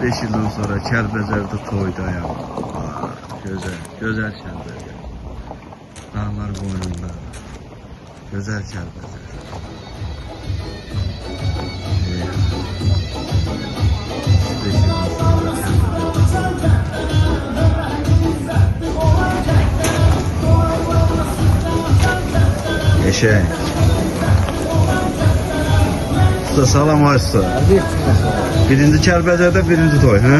5 yıldan sonra Kəlbəcərdə toydayam. Gözəl, gözəl Kəlbəcər. Dağlar boynunda. Gözəl Kəlbəcər. Eşek. Usta salam usta. Birinci Kəlbəcərdə birinci toy, hə?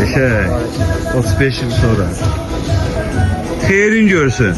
Eşek. 35 yıl sonra. Xeyrin görsün.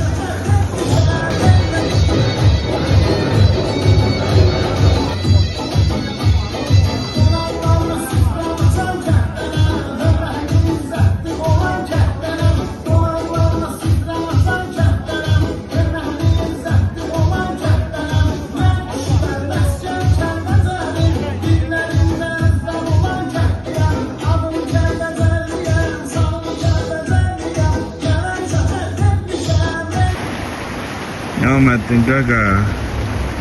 Niyaməddin Qaqa,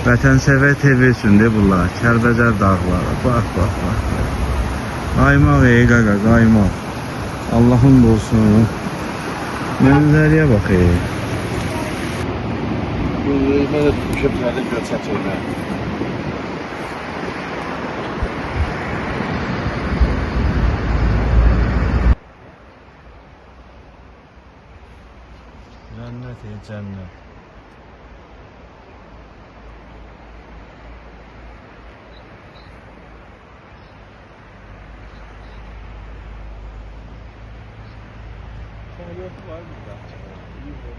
vətənsevər TV üçündür bunlar, Kəlbəcər dağları, bax. Qaymaq Qaqa, qaymaq. Allah'ın olsun. Mənzərəyə bax Mən də düşüb gəldim göl çəkirmə. Cənnət cənnət. Var burada.